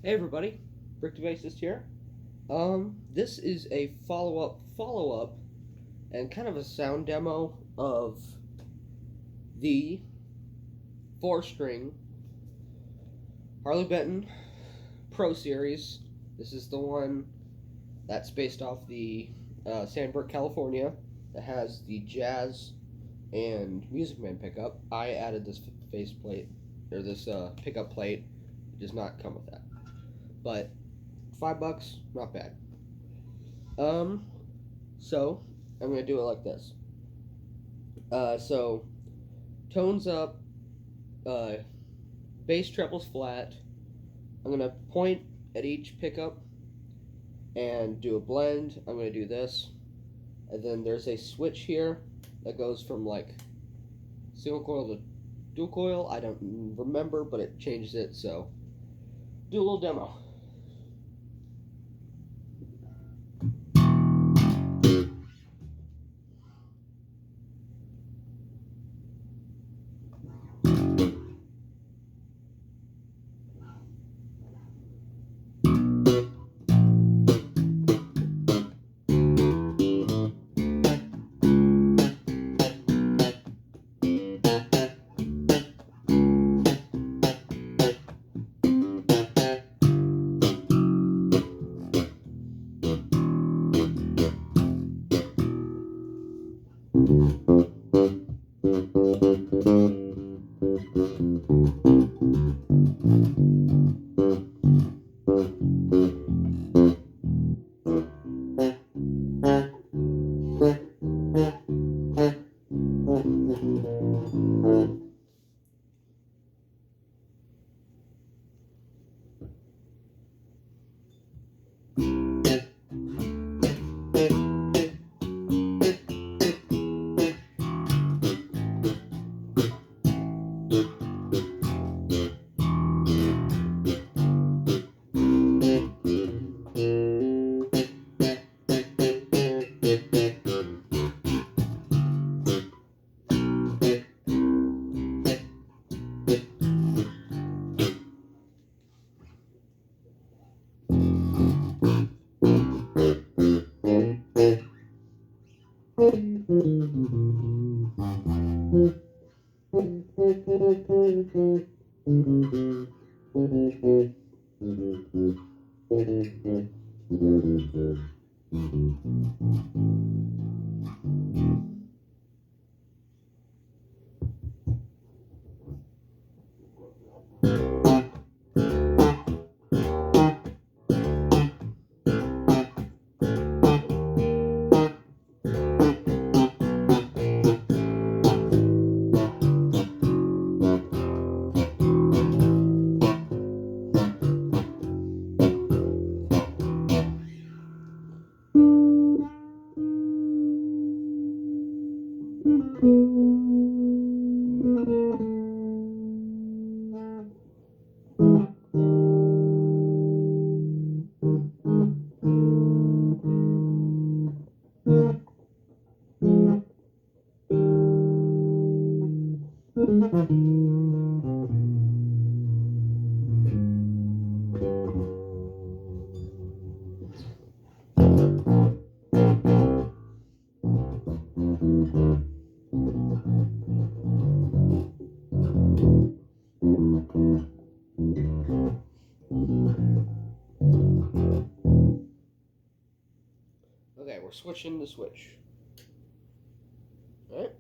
Hey everybody, Brick Bassist here. This is a follow up, and kind of a sound demo of the four-string Harley Benton Pro Series. This is the one that's based off the Sandburg, California, that has the jazz and Music Man pickup. I added this faceplate, or this pickup plate. It does not come with that, but $5, not bad. Um, so I'm gonna do it like this. So tones up, uh, bass trebles flat. I'm gonna point at each pickup and do a blend. I'm gonna do this, and then there's a switch here that goes from like single coil to dual coil. I don't remember, but it changes it. So do a little demo. Okay, we're switching the switch. All right.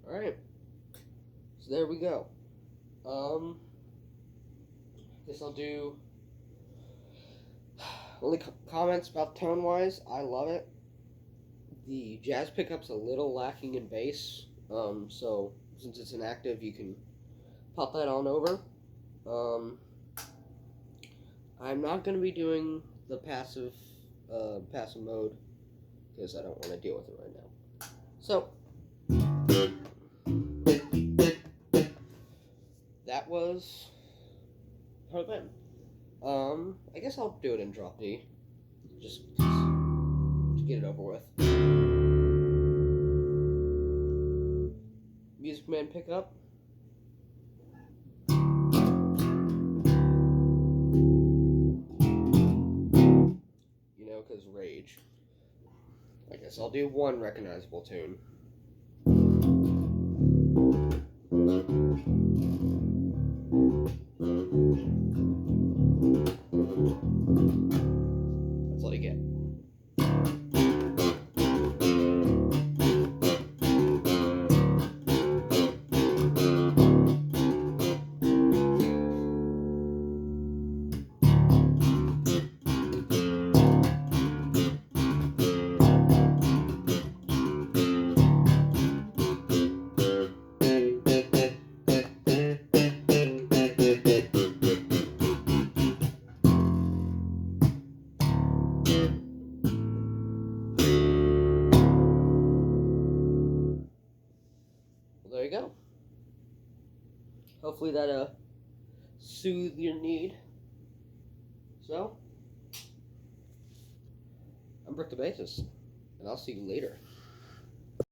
Alright, so there we go. Guess I'll do only comments about tone-wise. I love it. The jazz pickup's a little lacking in bass, so since it's inactive, you can pop that on over. I'm not going to be doing the passive mode because I don't want to deal with it right now. So that was Harley Benton. I guess I'll do it in drop D, just to get it over with. Music Man pickup. You know, because rage. I guess I'll do one recognizable tune. That's all you get. There you go. Hopefully that soothed your need. So, I'm Brick the Bassist, and I'll see you later.